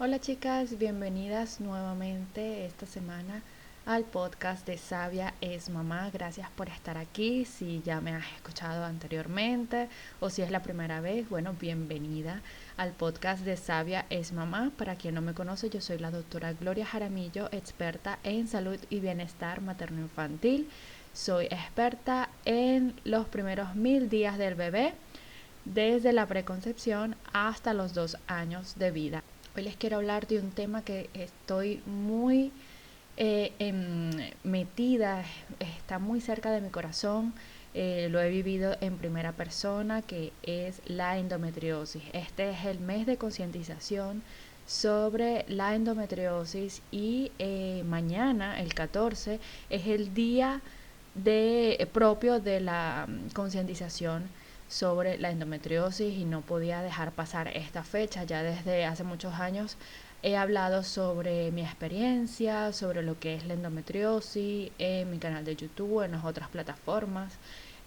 Hola chicas, bienvenidas nuevamente esta semana al podcast de Sabia es Mamá. Gracias por estar aquí. Si ya me has escuchado anteriormente o si es la primera vez, bueno, bienvenida al podcast de Sabia es Mamá. Para quien no me conoce, yo soy la doctora Gloria Jaramillo, experta en salud y bienestar materno-infantil. Soy experta en los primeros 1000 días del bebé, desde la preconcepción hasta los 2 años de vida. Hoy les quiero hablar de un tema que estoy muy metida, está muy cerca de mi corazón. Lo he vivido en primera persona, que es la endometriosis. Este es el mes de concientización sobre la endometriosis y mañana, el 14, es el día propio de la concientización sobre la endometriosis y no podía dejar pasar esta fecha. Ya desde hace muchos años he hablado sobre mi experiencia, sobre lo que es la endometriosis en mi canal de YouTube, en las otras plataformas.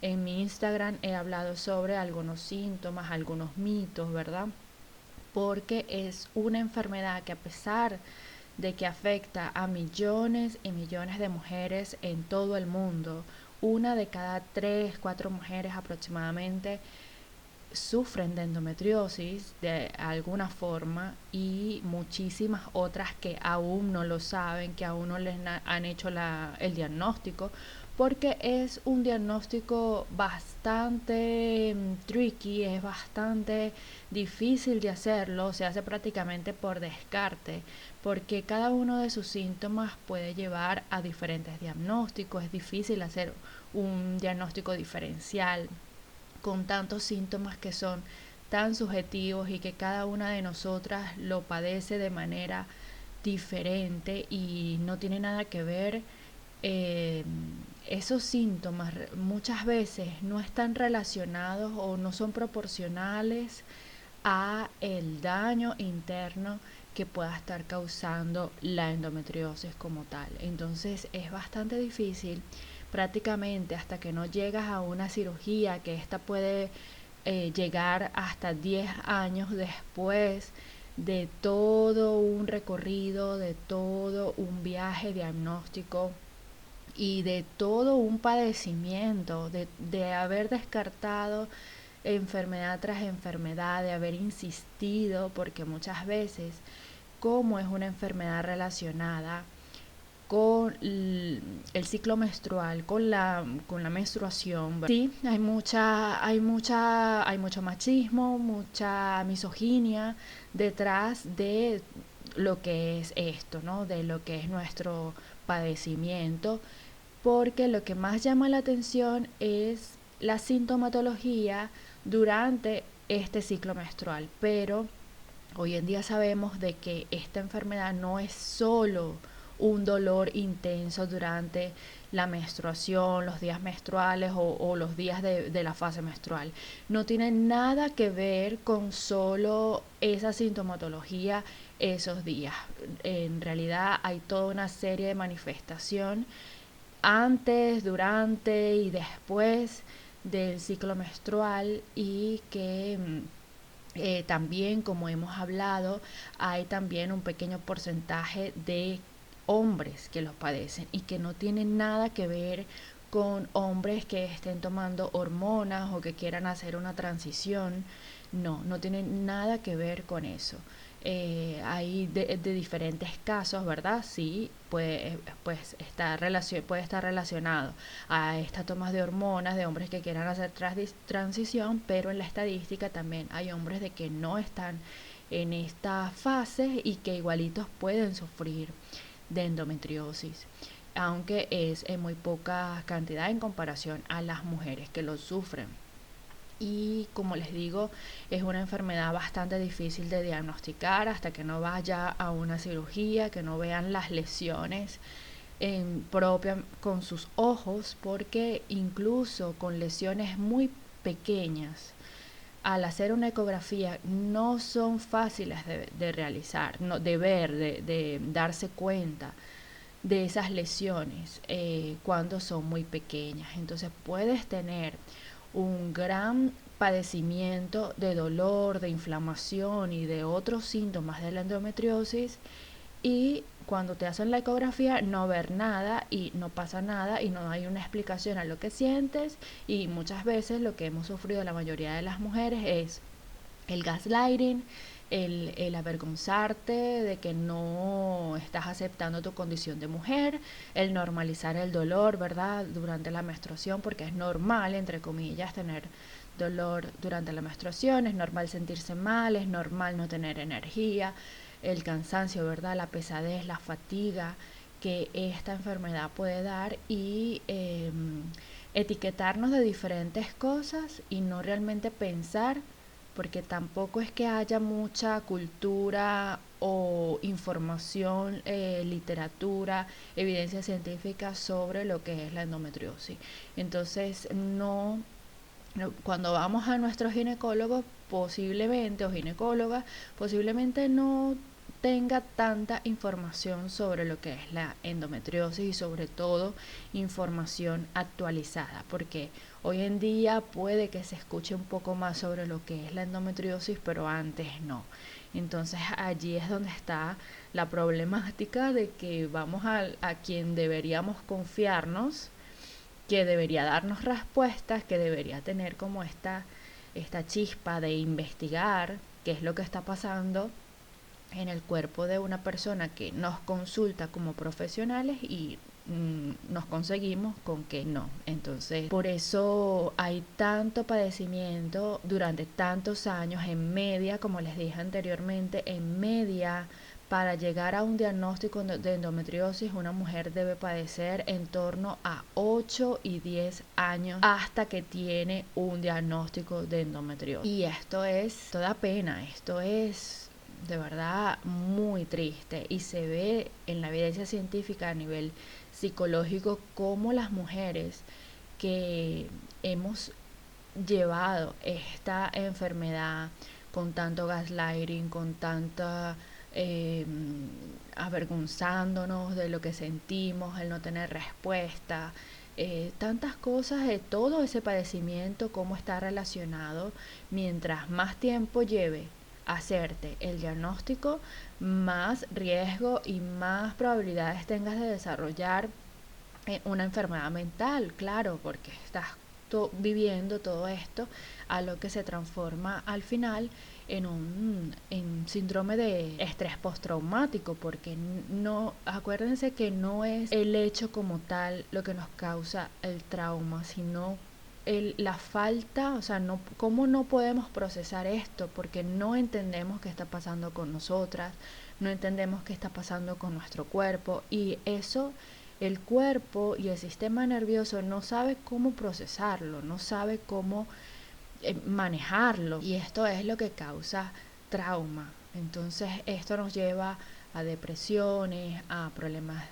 En mi Instagram he hablado sobre algunos síntomas, algunos mitos, ¿verdad? Porque es una enfermedad que, a pesar de que afecta a millones y millones de mujeres en todo el mundo, una de cada 3, 4 mujeres aproximadamente sufren de endometriosis de alguna forma, y muchísimas otras que aún no lo saben, que aún no les han hecho el diagnóstico, porque es un diagnóstico bastante tricky, es bastante difícil de hacerlo, se hace prácticamente por descarte, porque cada uno de sus síntomas puede llevar a diferentes diagnósticos. Es difícil hacer un diagnóstico diferencial con tantos síntomas que son tan subjetivos y que cada una de nosotras lo padece de manera diferente y no tiene nada que ver. eh, Esos síntomas muchas veces no están relacionados o no son proporcionales a el daño interno que pueda estar causando la endometriosis como tal. Entonces es bastante difícil, prácticamente hasta que no llegas a una cirugía, que esta puede llegar hasta 10 años después de todo un recorrido, de todo un viaje diagnóstico y de todo un padecimiento, de haber descartado enfermedad tras enfermedad, de haber insistido, porque muchas veces, como es una enfermedad relacionada con el ciclo menstrual, con la menstruación, sí, hay mucho machismo, mucha misoginia detrás de lo que es esto, ¿no? De lo que es nuestro padecimiento, porque lo que más llama la atención es la sintomatología durante este ciclo menstrual. Pero hoy en día sabemos de que esta enfermedad no es solo un dolor intenso durante la menstruación, los días menstruales o los días de la fase menstrual. No tiene nada que ver con solo esa sintomatología esos días. En realidad hay toda una serie de manifestaciones antes, durante y después del ciclo menstrual, y que también, como hemos hablado, hay también un pequeño porcentaje de hombres que los padecen y que no tienen nada que ver con hombres que estén tomando hormonas o que quieran hacer una transición. No, no tienen nada que ver con eso. Hay de diferentes casos, ¿verdad? Sí, pues puede estar relacionado a estas tomas de hormonas de hombres que quieran hacer transición, pero en la estadística también hay hombres de que no están en esta fase y que igualitos pueden sufrir de endometriosis, aunque es en muy poca cantidad en comparación a las mujeres que lo sufren. Y como les digo, es una enfermedad bastante difícil de diagnosticar hasta que no vaya a una cirugía, que no vean las lesiones propia con sus ojos, porque incluso con lesiones muy pequeñas, al hacer una ecografía, no son fáciles de realizar, no, de ver, de darse cuenta de esas lesiones cuando son muy pequeñas. Entonces puedes tener un gran padecimiento de dolor, de inflamación y de otros síntomas de la endometriosis, y cuando te hacen la ecografía no ver nada y no pasa nada y no hay una explicación a lo que sientes. Y muchas veces lo que hemos sufrido la mayoría de las mujeres es el gaslighting, el avergonzarte de que no estás aceptando tu condición de mujer, el normalizar el dolor, ¿verdad? Durante la menstruación, porque es normal, entre comillas, tener dolor durante la menstruación, es normal sentirse mal, es normal no tener energía, el cansancio, ¿verdad? La pesadez, la fatiga que esta enfermedad puede dar, y etiquetarnos de diferentes cosas y no realmente pensar, porque tampoco es que haya mucha cultura o información, literatura, evidencia científica sobre lo que es la endometriosis. Entonces, cuando vamos a nuestros ginecólogos posiblemente o ginecólogas, posiblemente no tenga tanta información sobre lo que es la endometriosis y sobre todo información actualizada, porque hoy en día puede que se escuche un poco más sobre lo que es la endometriosis, pero antes no. Entonces allí es donde está la problemática de que vamos a quien deberíamos confiarnos, que debería darnos respuestas, que debería tener como esta chispa de investigar qué es lo que está pasando en el cuerpo de una persona que nos consulta como profesionales, y nos conseguimos con que no. Entonces, por eso hay tanto padecimiento durante tantos años. En media, como les dije anteriormente, en media, para llegar a un diagnóstico de endometriosis, una mujer debe padecer en torno a 8 y 10 años hasta que tiene un diagnóstico de endometriosis. Y esto da pena, esto es de verdad muy triste, y se ve en la evidencia científica a nivel psicológico cómo las mujeres que hemos llevado esta enfermedad con tanto gaslighting, con tanta avergonzándonos de lo que sentimos, el no tener respuesta, tantas cosas, todo ese padecimiento, cómo está relacionado. Mientras más tiempo lleve hacerte el diagnóstico, más riesgo y más probabilidades tengas de desarrollar una enfermedad mental, claro, porque estás viviendo todo esto, a lo que se transforma al final en síndrome de estrés postraumático, porque no, acuérdense que no es el hecho como tal lo que nos causa el trauma, sino la falta, o sea, cómo no podemos procesar esto, porque no entendemos qué está pasando con nosotras, no entendemos qué está pasando con nuestro cuerpo, y eso el cuerpo y el sistema nervioso no sabe cómo procesarlo, no sabe cómo manejarlo, y esto es lo que causa trauma. Entonces esto nos lleva a depresiones, a problemas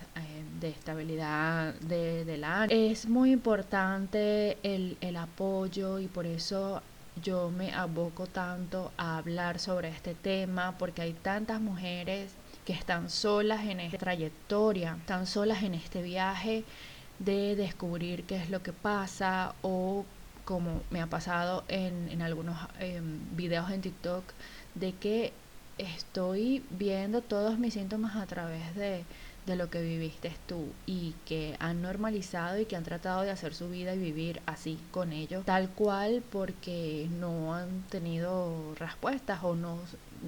de estabilidad de la ánimo. Es muy importante el apoyo, y por eso yo me aboco tanto a hablar sobre este tema, porque hay tantas mujeres que están solas en esta trayectoria, están solas en este viaje de descubrir qué es lo que pasa, o como me ha pasado en algunos videos en TikTok, de que estoy viendo todos mis síntomas a través de lo que viviste tú, y que han normalizado y que han tratado de hacer su vida y vivir así con ellos, tal cual, porque no han tenido respuestas o no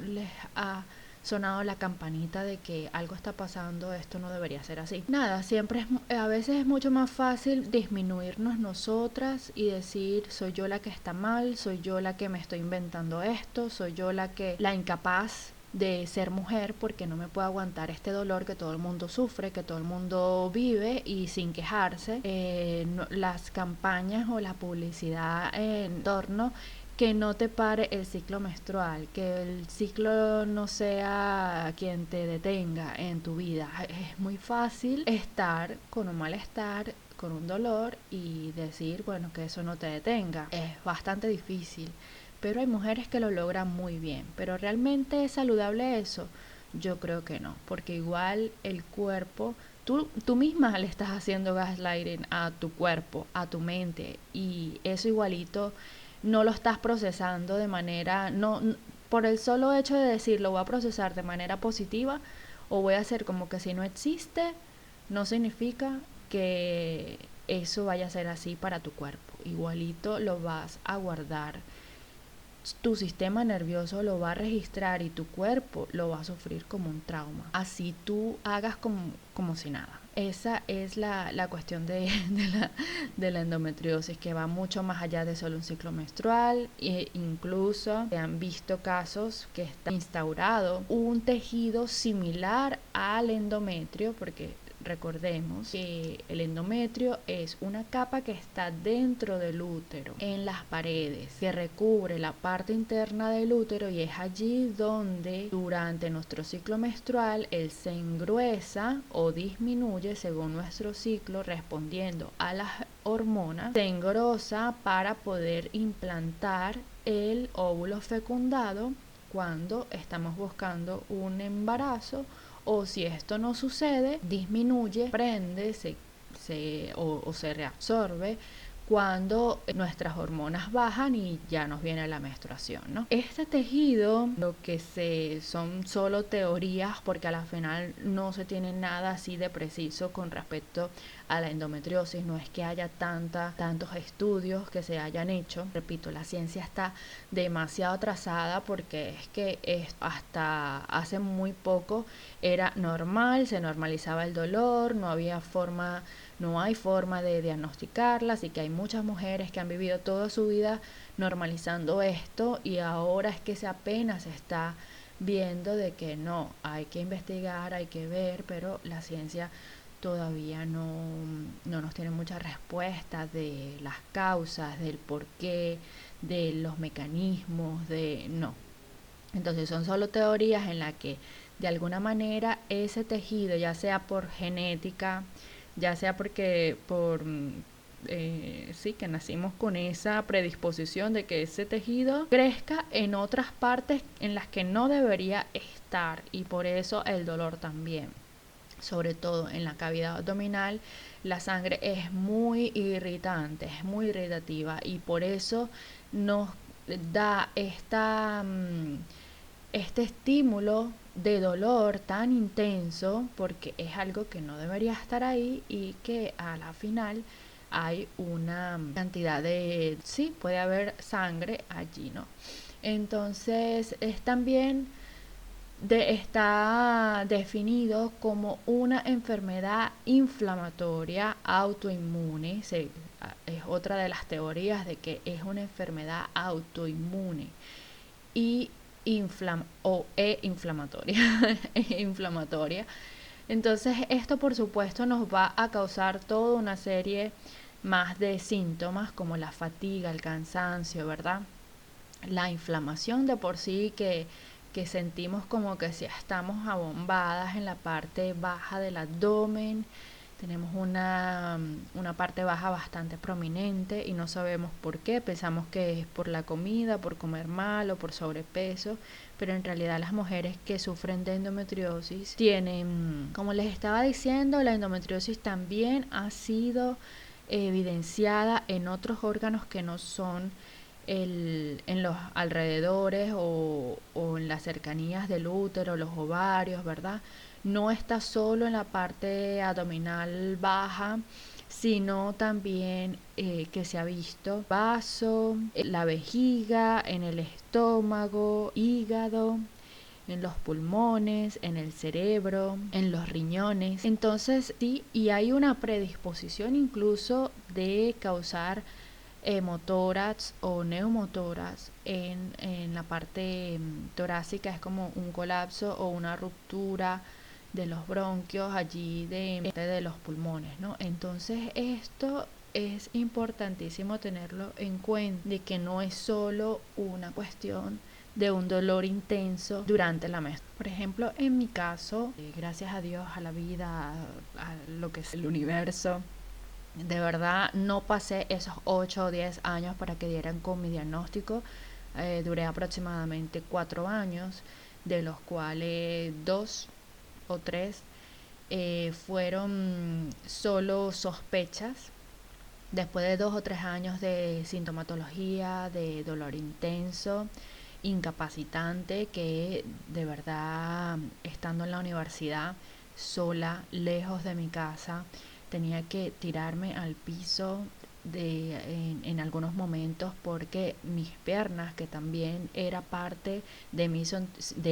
les ha sonado la campanita de que algo está pasando, esto no debería ser así. Nada, a veces es mucho más fácil disminuirnos nosotras y decir, soy yo la que está mal, soy yo la que me estoy inventando esto, soy yo la incapaz de ser mujer, porque no me puedo aguantar este dolor que todo el mundo sufre, que todo el mundo vive y sin quejarse. Las campañas o la publicidad en torno que no te pare el ciclo menstrual, que el ciclo no sea quien te detenga en tu vida. Es muy fácil estar con un malestar, con un dolor, y decir, bueno, que eso no te detenga. Es bastante difícil, pero hay mujeres que lo logran muy bien. ¿Pero realmente es saludable eso? Yo creo que no, porque igual el cuerpo, tú misma le estás haciendo gaslighting a tu cuerpo, a tu mente, y eso igualito no lo estás procesando de manera, por el solo hecho de decir lo voy a procesar de manera positiva o voy a hacer como que si no existe, no significa que eso vaya a ser así para tu cuerpo. Igualito lo vas a guardar, tu sistema nervioso lo va a registrar y tu cuerpo lo va a sufrir como un trauma. Así tú hagas como si nada. Esa es la cuestión de la endometriosis, que va mucho más allá de solo un ciclo menstrual. E incluso se han visto casos que está instaurado un tejido similar al endometrio, porque recordemos que el endometrio es una capa que está dentro del útero, en las paredes, que recubre la parte interna del útero, y es allí donde durante nuestro ciclo menstrual él se engruesa o disminuye según nuestro ciclo, respondiendo a las hormonas, se engrosa para poder implantar el óvulo fecundado cuando estamos buscando un embarazo. O si esto no sucede, disminuye, prende, o se reabsorbe cuando nuestras hormonas bajan y ya nos viene la menstruación, ¿no? Este tejido, lo que son solo teorías, porque a la final no se tiene nada así de preciso con respecto a la endometriosis, no es que haya tantos estudios que se hayan hecho. Repito, la ciencia está demasiado atrasada, porque es que hasta hace muy poco era normal, se normalizaba el dolor, no hay forma de diagnosticarla, así que hay muchas mujeres que han vivido toda su vida normalizando esto, y ahora es que apenas se está viendo de que no, hay que investigar, hay que ver, pero la ciencia todavía no nos tiene muchas respuestas de las causas, del porqué, de los mecanismos, no. Entonces son solo teorías en las que de alguna manera ese tejido, ya sea por genética, ya sea porque sí, que nacimos con esa predisposición de que ese tejido crezca en otras partes en las que no debería estar, y por eso el dolor también. Sobre todo en la cavidad abdominal, la sangre es muy irritante, es muy irritativa, y por eso nos da este estímulo de dolor tan intenso, porque es algo que no debería estar ahí, y que a la final hay una cantidad sí, puede haber sangre allí, ¿no? Entonces es también está definido como una enfermedad inflamatoria autoinmune. Es otra de las teorías de que es una enfermedad autoinmune y inflamatoria. Inflamatoria. Entonces esto por supuesto nos va a causar toda una serie más de síntomas, como la fatiga, el cansancio, ¿verdad? La inflamación de por sí, que sentimos como que si estamos abombadas en la parte baja del abdomen. Tenemos una parte baja bastante prominente y no sabemos por qué. Pensamos que es por la comida, por comer mal o por sobrepeso, pero en realidad las mujeres que sufren de endometriosis tienen, como les estaba diciendo, la endometriosis también ha sido evidenciada en otros órganos que no son en los alrededores o en las cercanías del útero, los ovarios, ¿verdad? No está solo en la parte abdominal baja, sino también que se ha visto vaso, la vejiga, en el estómago, hígado, en los pulmones, en el cerebro, en los riñones. Entonces sí, y hay una predisposición incluso de causar hemotórax o neumotórax en la parte torácica. Es como un colapso o una ruptura de los bronquios allí de los pulmones, ¿no? Entonces esto es importantísimo tenerlo en cuenta, de que no es solo una cuestión de un dolor intenso durante la menstruación. Por ejemplo, en mi caso, gracias a Dios, a la vida, a lo que es el universo, de verdad no pasé esos 8 o 10 años para que dieran con mi diagnóstico. Duré aproximadamente 4 años, de los cuales 2 o 3 fueron solo sospechas, Después de 2 o 3 años de sintomatología, de dolor intenso, incapacitante, que de verdad, estando en la universidad, sola, lejos de mi casa, tenía que tirarme al piso en algunos momentos porque mis piernas, que también era parte de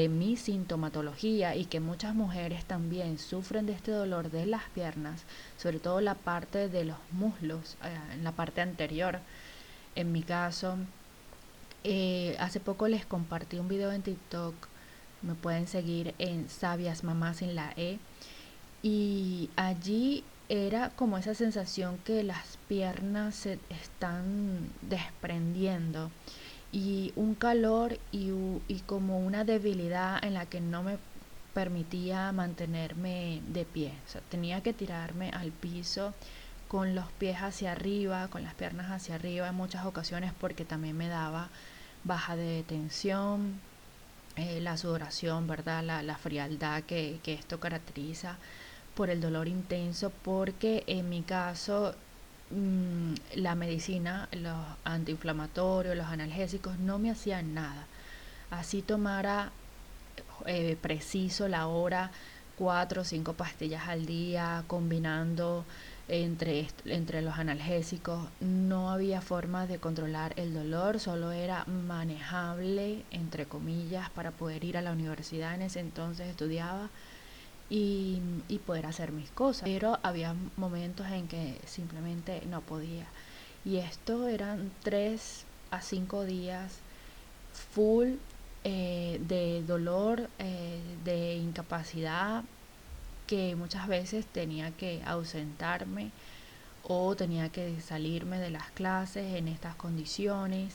mi sintomatología y que muchas mujeres también sufren de este dolor de las piernas, sobre todo la parte de los muslos, en la parte anterior. En mi caso, hace poco les compartí un video en TikTok, me pueden seguir en Sabias Mamás en la E, y allí era como esa sensación que las piernas se están desprendiendo y un calor y como una debilidad en la que no me permitía mantenerme de pie. O sea, tenía que tirarme al piso con los pies hacia arriba, con las piernas hacia arriba en muchas ocasiones porque también me daba baja de tensión, la sudoración, ¿verdad? La frialdad que esto caracteriza por el dolor intenso, porque en mi caso la medicina, los antiinflamatorios, los analgésicos no me hacían nada. Así tomara preciso la hora, 4 o 5 pastillas al día, combinando entre los analgésicos, no había forma de controlar el dolor, solo era manejable, entre comillas, para poder ir a la universidad. En ese entonces estudiaba y poder hacer mis cosas, pero había momentos en que simplemente no podía. Y esto eran 3 a 5 días full, de dolor, de incapacidad, que muchas veces tenía que ausentarme o tenía que salirme de las clases en estas condiciones.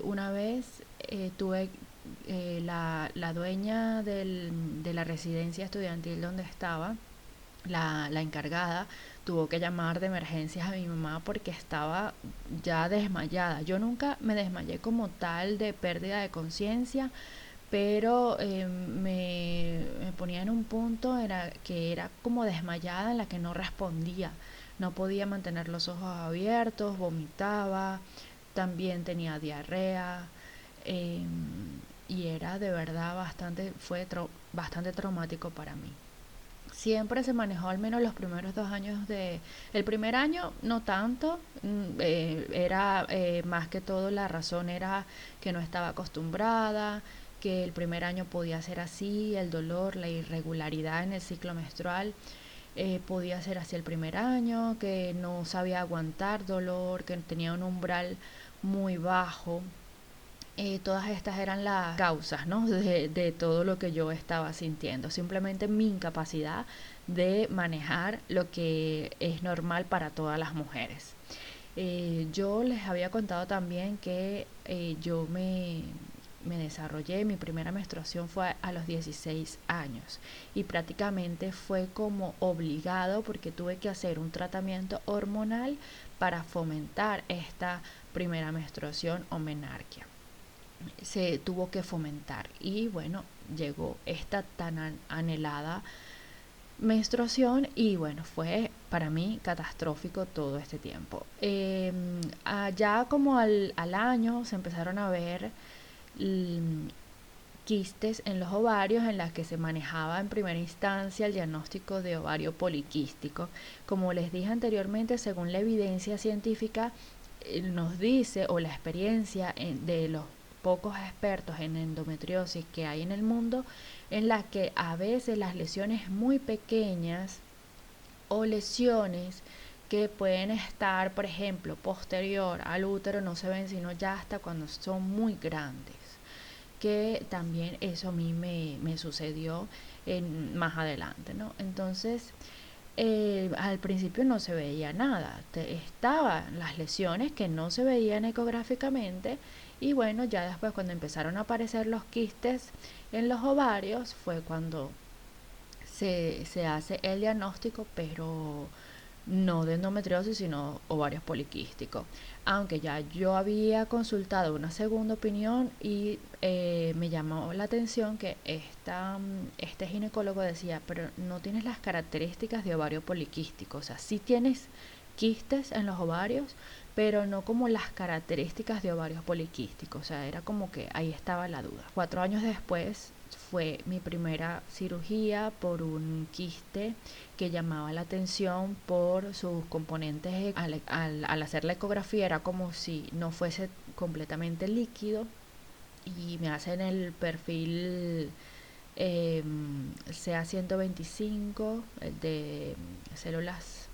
Una vez tuve la dueña de la residencia estudiantil donde estaba, la encargada, tuvo que llamar de emergencias a mi mamá porque estaba ya desmayada. Yo nunca me desmayé como tal de pérdida de conciencia, pero me ponía en un punto que era como desmayada, en la que no respondía, no podía mantener los ojos abiertos, vomitaba, también tenía diarrea, eh, y era de verdad bastante traumático para mí. Siempre se manejó, al menos los primeros 2 años el primer año no tanto, era más que todo, la razón era que no estaba acostumbrada, que el primer año podía ser así, el dolor, la irregularidad en el ciclo menstrual, podía ser así el primer año, que no sabía aguantar dolor, que tenía un umbral muy bajo. Todas estas eran las causas, ¿no? de todo lo que yo estaba sintiendo, simplemente mi incapacidad de manejar lo que es normal para todas las mujeres. Yo les había contado también que yo me desarrollé, mi primera menstruación fue a los 16 años y prácticamente fue como obligado porque tuve que hacer un tratamiento hormonal para fomentar esta primera menstruación o menarquia. Se tuvo que fomentar y bueno, llegó esta tan anhelada menstruación y bueno, fue para mí catastrófico todo este tiempo. Ya como al año se empezaron a ver quistes en los ovarios, en las que se manejaba en primera instancia el diagnóstico de ovario poliquístico. Como les dije anteriormente, según la evidencia científica, nos dice, o la experiencia de los pocos expertos en endometriosis que hay en el mundo, en la que a veces las lesiones muy pequeñas o lesiones que pueden estar, por ejemplo, posterior al útero, no se ven sino ya hasta cuando son muy grandes, que también eso a mí me sucedió más adelante, ¿no? Entonces, al principio no se veía nada, estaban las lesiones que no se veían ecográficamente y bueno, ya después cuando empezaron a aparecer los quistes en los ovarios fue cuando se hace el diagnóstico, pero no de endometriosis, sino ovarios poliquísticos. Aunque ya yo había consultado una segunda opinión y me llamó la atención que este ginecólogo decía, pero no tienes las características de ovario poliquístico, o sea, sí tienes quistes en los ovarios, pero no como las características de ovarios poliquísticos. O sea, era como que ahí estaba la duda. 4 años después fue mi primera cirugía por un quiste que llamaba la atención por sus componentes. Al hacer la ecografía era como si no fuese completamente líquido, y me hacen el perfil CA125 de células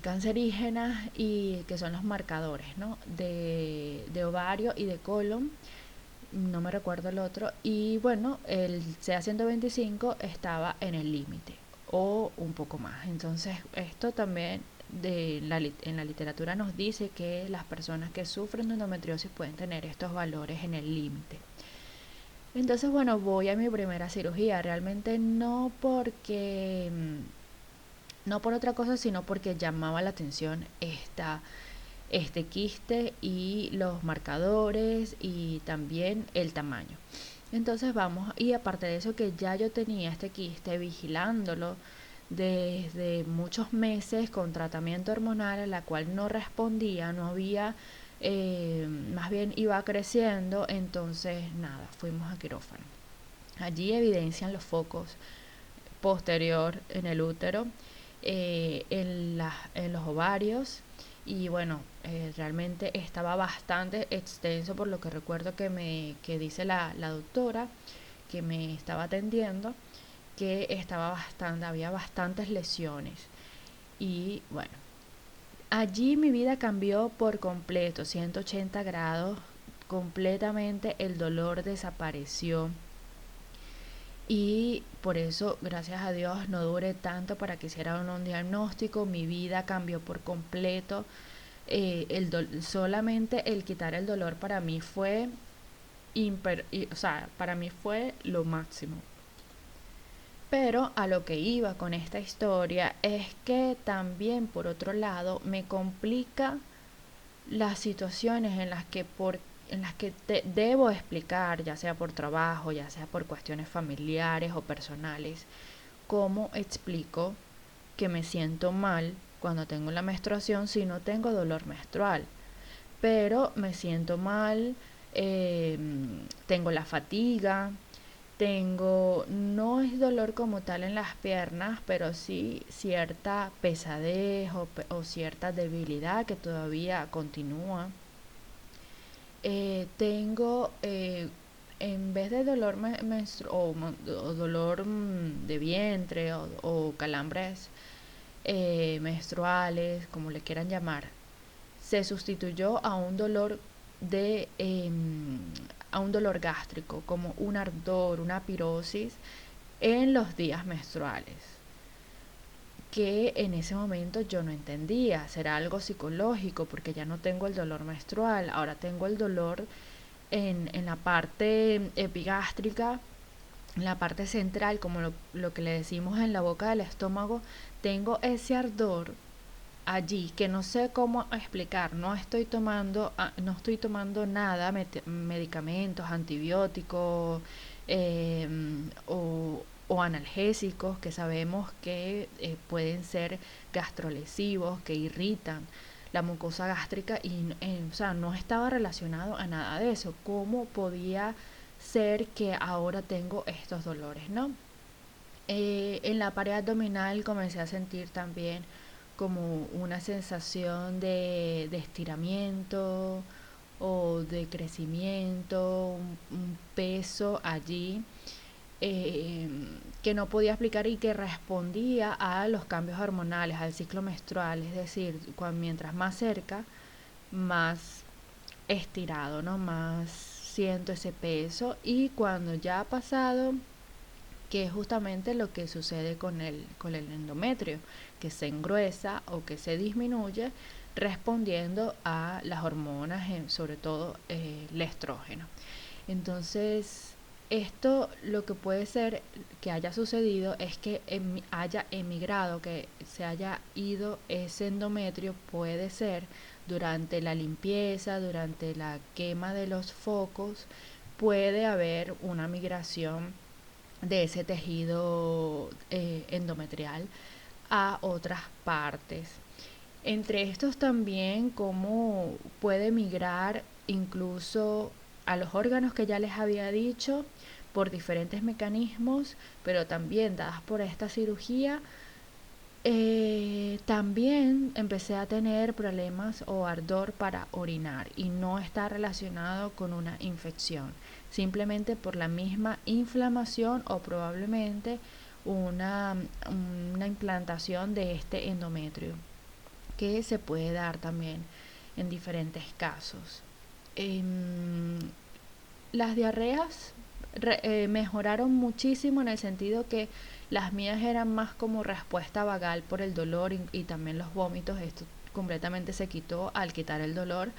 cancerígenas, y que son los marcadores, ¿no? de ovario y de colon. No me recuerdo el otro. Y bueno, el CA125 estaba en el límite o un poco más. Entonces esto también en la literatura nos dice que las personas que sufren de endometriosis pueden tener estos valores en el límite. Entonces, bueno, voy a mi primera cirugía. Realmente no por otra cosa, sino porque llamaba la atención este quiste y los marcadores y también el tamaño. Entonces vamos, y aparte de eso, que ya yo tenía este quiste vigilándolo desde muchos meses con tratamiento hormonal, a la cual no respondía, no había, más bien iba creciendo. Entonces nada, fuimos a quirófano. Allí evidencian los focos posterior en el útero, en los ovarios. Y bueno, realmente estaba bastante extenso, por lo que recuerdo que dice la doctora que me estaba atendiendo, que había bastantes lesiones. Y bueno, allí mi vida cambió por completo, 180 grados, completamente. El dolor desapareció, y por eso, gracias a Dios, no duré tanto para que hicieran un diagnóstico. Mi vida cambió por completo. Solamente el quitar el dolor para mí fue o sea, para mí fue lo máximo. Pero a lo que iba con esta historia es que también, por otro lado, me complica las situaciones en las que te debo explicar, ya sea por trabajo, ya sea por cuestiones familiares o personales, cómo explico que me siento mal cuando tengo la menstruación si no tengo dolor menstrual. Pero me siento mal, tengo la fatiga, no es dolor como tal en las piernas, pero sí cierta pesadez o cierta debilidad que todavía continúa. Tengo, en vez de dolor o dolor de vientre o calambres menstruales, como le quieran llamar, se sustituyó a un dolor gástrico, como un ardor, una pirosis en los días menstruales, que en ese momento yo no entendía. Será algo psicológico, porque ya no tengo el dolor menstrual, ahora tengo el dolor en la parte epigástrica, en la parte central, como lo que le decimos en la boca del estómago. Tengo ese ardor allí que no sé cómo explicar. No estoy tomando nada, medicamentos, antibióticos, o analgésicos, que sabemos que pueden ser gastrolesivos, que irritan la mucosa gástrica. Y o sea, no estaba relacionado a nada de eso. ¿Cómo podía ser que ahora tengo estos dolores, no? En la pared abdominal comencé a sentir también como una sensación de estiramiento o de crecimiento, un peso allí, eh, que no podía explicar y que respondía a los cambios hormonales, al ciclo menstrual. Es decir, mientras más cerca, más estirado, ¿no? Más siento ese peso. Y cuando ya ha pasado, que es justamente lo que sucede con el endometrio, que se engruesa o que se disminuye respondiendo a las hormonas, sobre todo el estrógeno. Entonces, esto, lo que puede ser que haya sucedido es que haya emigrado, que se haya ido ese endometrio. Puede ser durante la limpieza, durante la quema de los focos, puede haber una migración de ese tejido endometrial a otras partes. Entre estos también cómo puede migrar incluso a los órganos que ya les había dicho por diferentes mecanismos, pero también dadas por esta cirugía. También empecé a tener problemas o ardor para orinar y no está relacionado con una infección, simplemente por la misma inflamación o probablemente una, una implantación de este endometrio que se puede dar también en diferentes casos. Las diarreas mejoraron muchísimo en el sentido que las mías eran más como respuesta vagal por el dolor y también los vómitos. Esto completamente se quitó al quitar el dolor,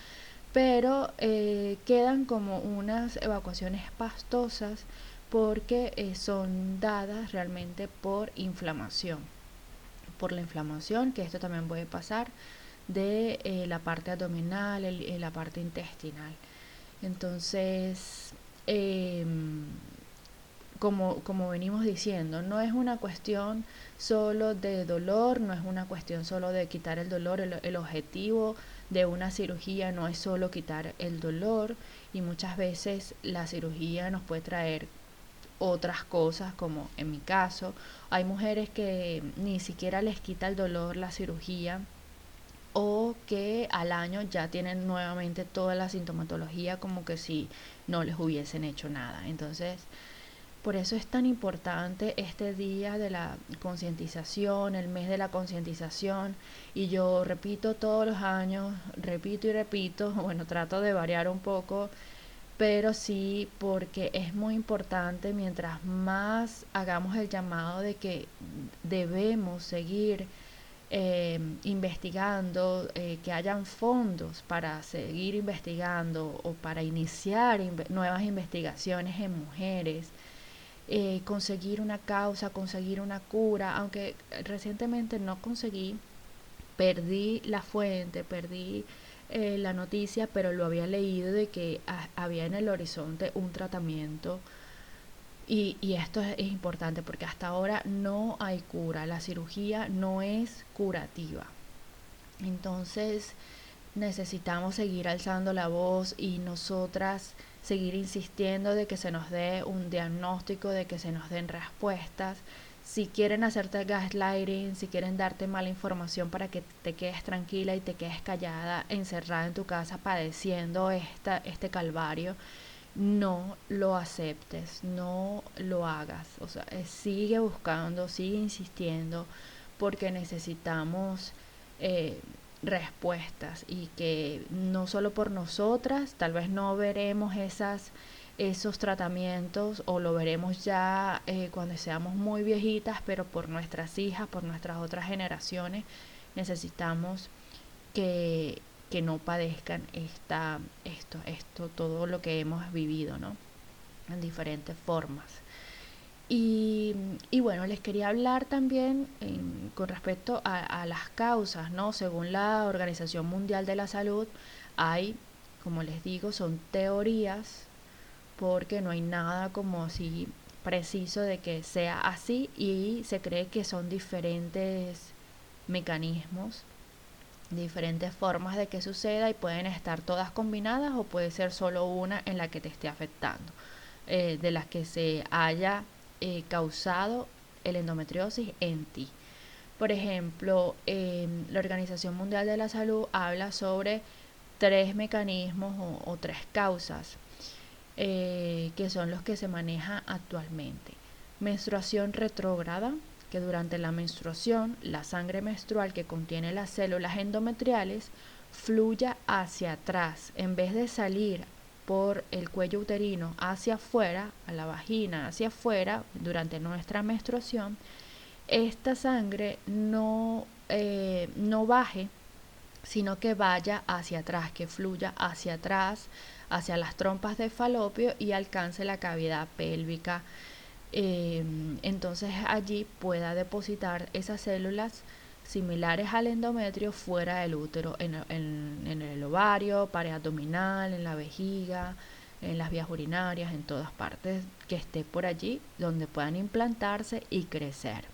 pero quedan como unas evacuaciones pastosas porque son dadas realmente por la inflamación, que esto también puede pasar de la parte abdominal, la parte intestinal. Entonces, eh, como venimos diciendo, no es una cuestión solo de dolor, no es una cuestión solo de quitar el dolor, el objetivo de una cirugía no es solo quitar el dolor, y muchas veces la cirugía nos puede traer otras cosas, como en mi caso, hay mujeres que ni siquiera les quita el dolor la cirugía, o que al año ya tienen nuevamente toda la sintomatología como que si no les hubiesen hecho nada. Entonces, por eso es tan importante este día de la concientización, el mes de la concientización, y yo repito todos los años, repito y repito, bueno, trato de variar un poco, pero sí, porque es muy importante mientras más hagamos el llamado de que debemos seguir investigando, que hayan fondos para seguir investigando o para iniciar nuevas investigaciones en mujeres, conseguir una causa, conseguir una cura, aunque recientemente no conseguí, perdí la fuente, perdí la noticia, pero lo había leído de que había en el horizonte un tratamiento. Y esto es importante porque hasta ahora no hay cura, la cirugía no es curativa. Entonces necesitamos seguir alzando la voz y nosotras seguir insistiendo de que se nos dé un diagnóstico, de que se nos den respuestas. Si quieren hacerte gaslighting, si quieren darte mala información para que te quedes tranquila y te quedes callada, encerrada en tu casa padeciendo este calvario, no lo aceptes, no lo hagas. O sea, sigue buscando, sigue insistiendo, porque necesitamos eh, respuestas, y que no solo por nosotras, tal vez no veremos esos tratamientos, o lo veremos ya cuando seamos muy viejitas, pero por nuestras hijas, por nuestras otras generaciones, necesitamos que, que no padezcan esto, todo lo que hemos vivido, ¿no? En diferentes formas. Y bueno, les quería hablar también con respecto a las causas, ¿no? Según la Organización Mundial de la Salud, hay, como les digo, son teorías, porque no hay nada como así preciso de que sea así, y se cree que son diferentes mecanismos, diferentes formas de que suceda, y pueden estar todas combinadas o puede ser solo una en la que te esté afectando, de las que se haya causado el endometriosis en ti. Por ejemplo, la Organización Mundial de la Salud habla sobre tres mecanismos o tres causas, que son los que se maneja actualmente. Menstruación retrógrada, que durante la menstruación la sangre menstrual que contiene las células endometriales fluya hacia atrás, en vez de salir por el cuello uterino hacia afuera, a la vagina hacia afuera durante nuestra menstruación. Esta sangre no baje, sino que vaya hacia atrás, que fluya hacia atrás, hacia las trompas de falopio, y alcance la cavidad pélvica. Entonces allí pueda depositar esas células similares al endometrio fuera del útero, en el ovario, pared abdominal, en la vejiga, en las vías urinarias, en todas partes que esté por allí donde puedan implantarse y crecer.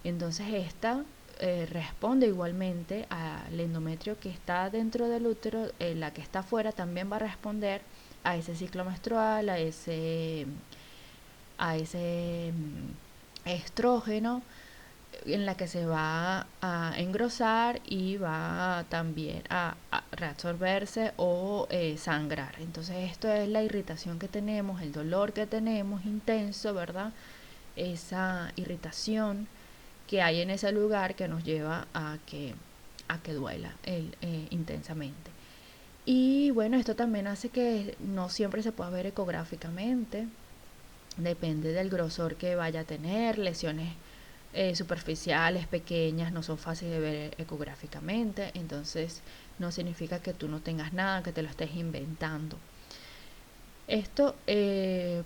Entonces responde igualmente al endometrio que está dentro del útero, la que está afuera también va a responder a ese ciclo menstrual, a ese estrógeno, en la que se va a engrosar y va también a reabsorberse o sangrar. Entonces esto es la irritación que tenemos, el dolor que tenemos intenso, ¿verdad? Esa irritación que hay en ese lugar que nos lleva a que duela intensamente. Y bueno, esto también hace que no siempre se pueda ver ecográficamente, depende del grosor que vaya a tener, lesiones superficiales, pequeñas, no son fáciles de ver ecográficamente, entonces no significa que tú no tengas nada, que te lo estés inventando. Esto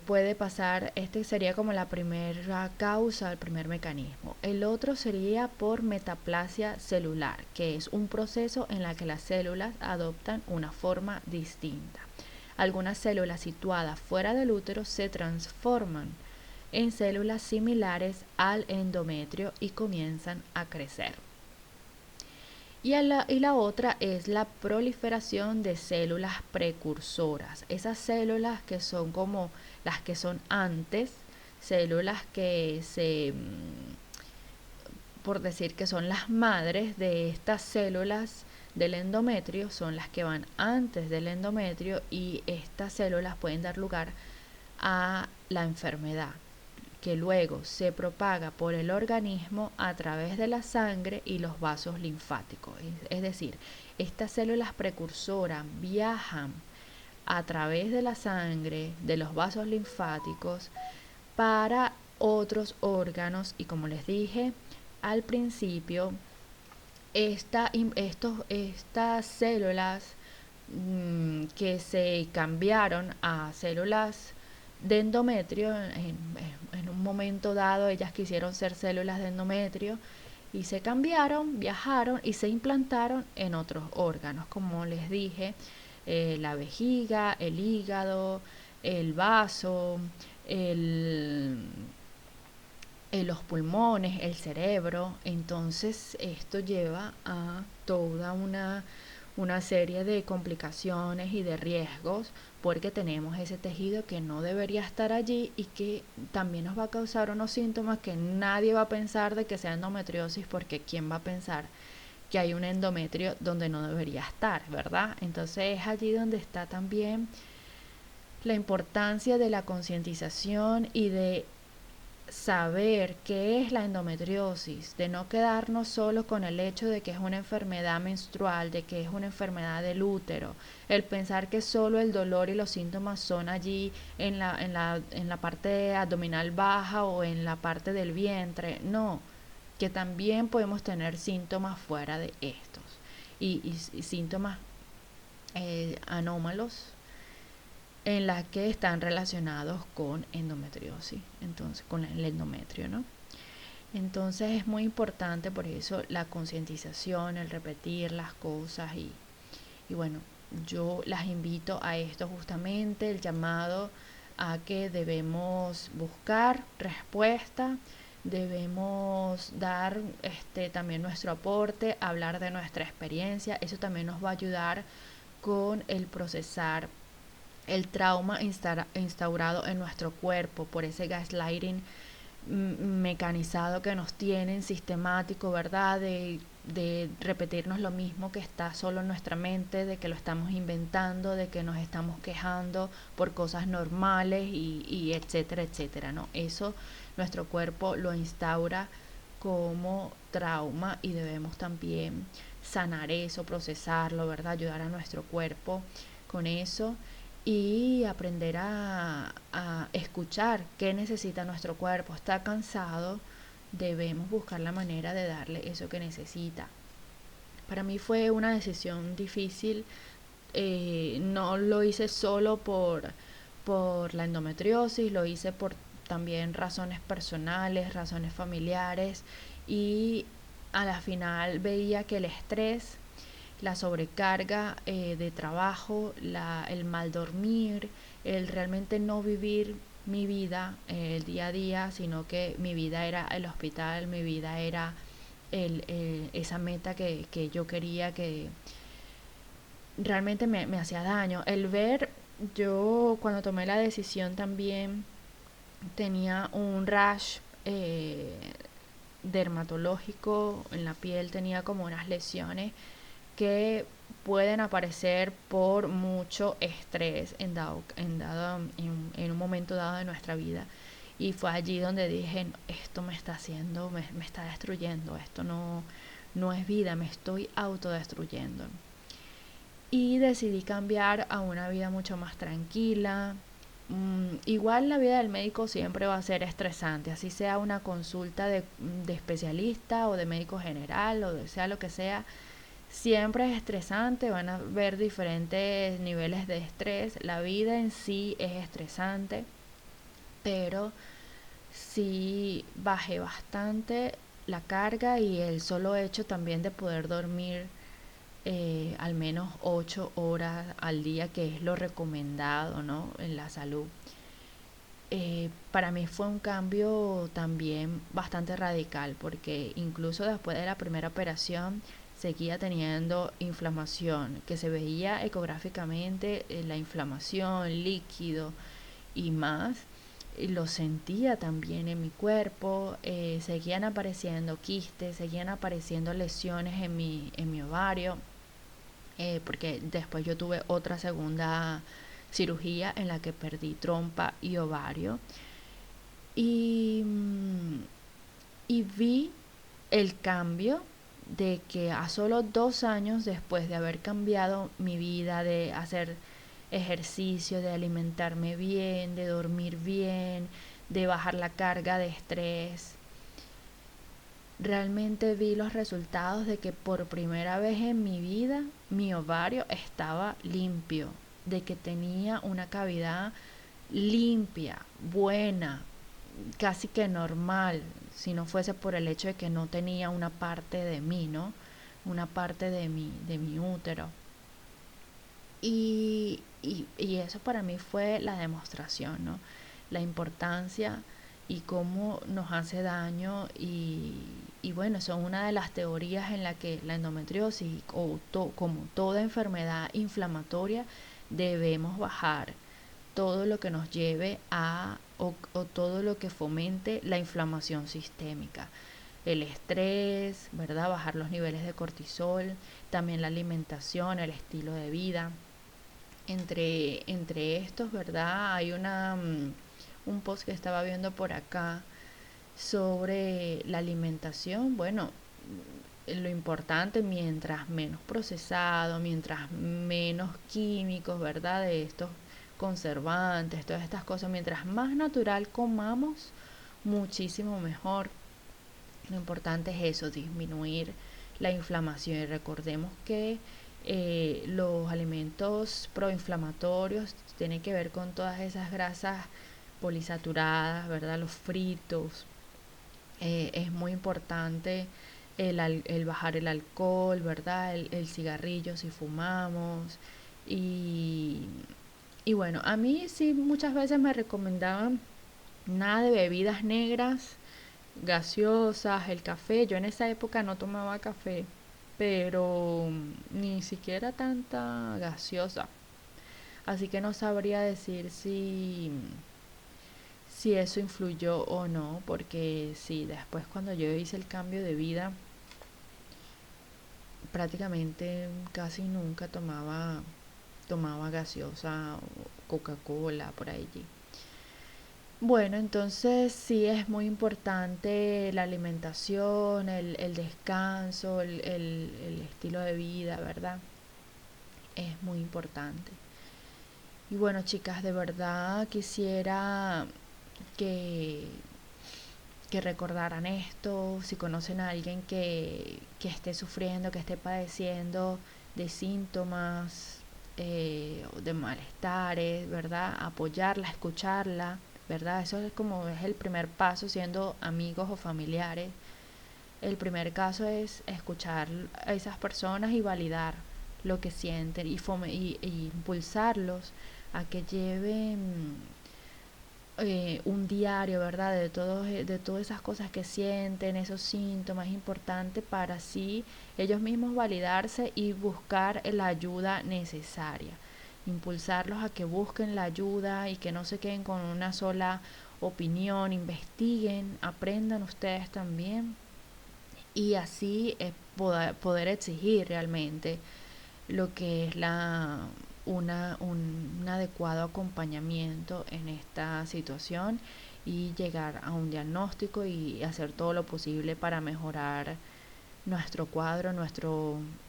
puede pasar, este sería como la primera causa, el primer mecanismo. El otro sería por metaplasia celular, que es un proceso en el que las células adoptan una forma distinta. Algunas células situadas fuera del útero se transforman en células similares al endometrio y comienzan a crecer. Y la otra es la proliferación de células precursoras, esas células que son como las que son antes, células que por decir que son las madres de estas células del endometrio, son las que van antes del endometrio, y estas células pueden dar lugar a la enfermedad, que luego se propaga por el organismo a través de la sangre y los vasos linfáticos. Es decir, estas células precursoras viajan a través de la sangre, de los vasos linfáticos, para otros órganos, y como les dije al principio, estas células que se cambiaron a células de endometrio, en un momento dado ellas quisieron ser células de endometrio y se cambiaron, viajaron y se implantaron en otros órganos, como les dije, la vejiga, el hígado, el vaso, los pulmones, el cerebro. Entonces esto lleva a toda una serie de complicaciones y de riesgos, porque tenemos ese tejido que no debería estar allí y que también nos va a causar unos síntomas que nadie va a pensar de que sea endometriosis, porque ¿quién va a pensar que hay un endometrio donde no debería estar, verdad? Entonces es allí donde está también la importancia de la concientización y de saber qué es la endometriosis, de no quedarnos solo con el hecho de que es una enfermedad menstrual, de que es una enfermedad del útero, el pensar que solo el dolor y los síntomas son allí en la parte abdominal baja o en la parte del vientre. No, que también podemos tener síntomas fuera de estos, y síntomas anómalos en las que están relacionados con endometriosis, entonces con el endometrio, ¿no? Entonces es muy importante por eso la concientización, el repetir las cosas, y bueno, yo las invito a esto justamente, el llamado a que debemos buscar respuesta, debemos dar también nuestro aporte, hablar de nuestra experiencia. Eso también nos va a ayudar con el procesar el trauma instaurado en nuestro cuerpo por ese gaslighting mecanizado que nos tienen, sistemático, ¿verdad? De repetirnos lo mismo que está solo en nuestra mente, de que lo estamos inventando, de que nos estamos quejando por cosas normales y etcétera, etcétera, ¿no? Eso nuestro cuerpo lo instaura como trauma, y debemos también sanar eso, procesarlo, ¿verdad? Ayudar a nuestro cuerpo con eso y aprender a escuchar qué necesita nuestro cuerpo. Está cansado, debemos buscar la manera de darle eso que necesita. Para mí fue una decisión difícil, no lo hice solo por la endometriosis, lo hice por también razones personales, razones familiares, y a la final veía que el estrés, la sobrecarga de trabajo, el mal dormir, el realmente no vivir mi vida el día a día, sino que mi vida era el hospital, mi vida era esa meta que yo quería, que realmente me hacía daño. El ver, yo cuando tomé la decisión también tenía un rash dermatológico en la piel, tenía como unas lesiones que pueden aparecer por mucho estrés en un momento dado de nuestra vida. Y fue allí donde dije, esto me está haciendo, me está destruyendo, esto no es vida, me estoy autodestruyendo. Y decidí cambiar a una vida mucho más tranquila. Igual la vida del médico siempre va a ser estresante, así sea una consulta de especialista o de médico general o de sea lo que sea, siempre es estresante, van a haber diferentes niveles de estrés, la vida en sí es estresante, pero sí bajé bastante la carga y el solo hecho también de poder dormir al menos 8 horas al día, que es lo recomendado, ¿no?, en la salud. Para mí fue un cambio también bastante radical, porque incluso después de la primera operación seguía teniendo inflamación, que se veía ecográficamente, la inflamación, líquido y más. Y lo sentía también en mi cuerpo, seguían apareciendo quistes, seguían apareciendo lesiones en mi ovario, porque después yo tuve otra segunda cirugía en la que perdí trompa y ovario. Y, y vi el cambio de que a solo 2 años después de haber cambiado mi vida, de hacer ejercicio, de alimentarme bien, de dormir bien, de bajar la carga de estrés, realmente vi los resultados de que por primera vez en mi vida mi ovario estaba limpio, de que tenía una cavidad limpia, buena, casi que normal, si no fuese por el hecho de que no tenía una parte de mí, ¿no? Una parte de mi útero. Y eso para mí fue la demostración, ¿no? La importancia y cómo nos hace daño y bueno, son una de las teorías en la que la endometriosis como toda enfermedad inflamatoria debemos bajar todo lo que nos lleve o todo lo que fomente la inflamación sistémica. El estrés, ¿verdad? Bajar los niveles de cortisol, también la alimentación, el estilo de vida. Entre estos, ¿verdad? Hay un post que estaba viendo por acá sobre la alimentación. Bueno, lo importante, mientras menos procesado, mientras menos químicos, ¿verdad? De estos conservantes, todas estas cosas, mientras más natural comamos, muchísimo mejor. Lo importante es eso, disminuir la inflamación. Y recordemos que los alimentos proinflamatorios tienen que ver con todas esas grasas polisaturadas, ¿verdad? Los fritos. Es muy importante el bajar el alcohol, ¿verdad? El cigarrillo si fumamos. Y, y bueno, a mí sí muchas veces me recomendaban nada de bebidas negras, gaseosas, el café. Yo en esa época no tomaba café, pero ni siquiera tanta gaseosa. Así que no sabría decir si eso influyó o no, porque sí, después cuando yo hice el cambio de vida, prácticamente casi nunca tomaba gaseosa o Coca-Cola por allí. Bueno, entonces sí es muy importante la alimentación, el descanso, el estilo de vida, ¿verdad? Es muy importante. Y bueno, chicas, de verdad quisiera que, que recordaran esto, si conocen a alguien que esté sufriendo, que esté padeciendo de síntomas, de malestares, ¿verdad? Apoyarla, escucharla, ¿verdad? Eso es como es el primer paso siendo amigos o familiares. El primer caso es escuchar a esas personas y validar lo que sienten y impulsarlos a que lleven un diario, ¿verdad? De todas esas cosas que sienten, esos síntomas, es importante para así ellos mismos validarse y buscar la ayuda necesaria. Impulsarlos a que busquen la ayuda y que no se queden con una sola opinión, investiguen, aprendan ustedes también y así poder exigir realmente lo que es un adecuado acompañamiento en esta situación y llegar a un diagnóstico y hacer todo lo posible para mejorar nuestro cuadro,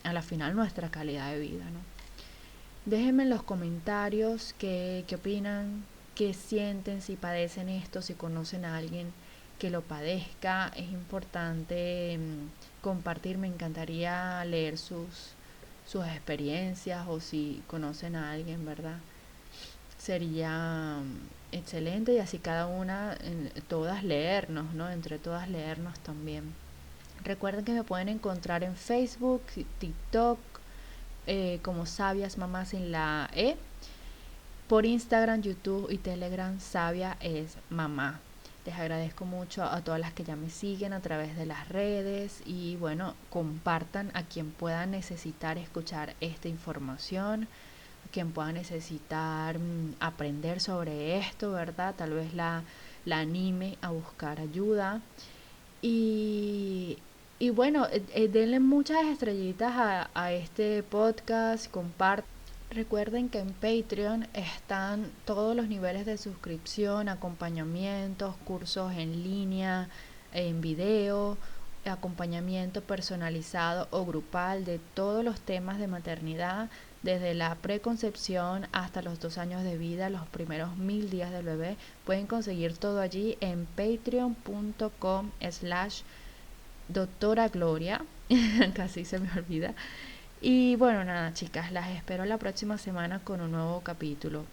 a la final nuestra calidad de vida, ¿no? Déjenme en los comentarios qué opinan, qué sienten, si padecen esto, si conocen a alguien que lo padezca. Es importante compartir, me encantaría leer sus experiencias o si conocen a alguien, ¿verdad? Sería excelente y así cada una, todas leernos, ¿no? Entre todas leernos también. Recuerden que me pueden encontrar en Facebook, TikTok, como Sabias Mamás sin la E. Por Instagram, YouTube y Telegram, Sabia es mamá. Les agradezco mucho a todas las que ya me siguen a través de las redes y bueno, compartan a quien pueda necesitar escuchar esta información, a quien pueda necesitar aprender sobre esto, ¿verdad? Tal vez la anime a buscar ayuda. Y, y bueno, denle muchas estrellitas a este podcast, compartan. Recuerden que en Patreon están todos los niveles de suscripción, acompañamientos, cursos en línea, en video, acompañamiento personalizado o grupal de todos los temas de maternidad, desde la preconcepción hasta los 2 años de vida, los primeros 1000 días del bebé. Pueden conseguir todo allí en patreon.com/doctora Gloria. Casi se me olvida. Y bueno, nada, chicas, las espero la próxima semana con un nuevo capítulo.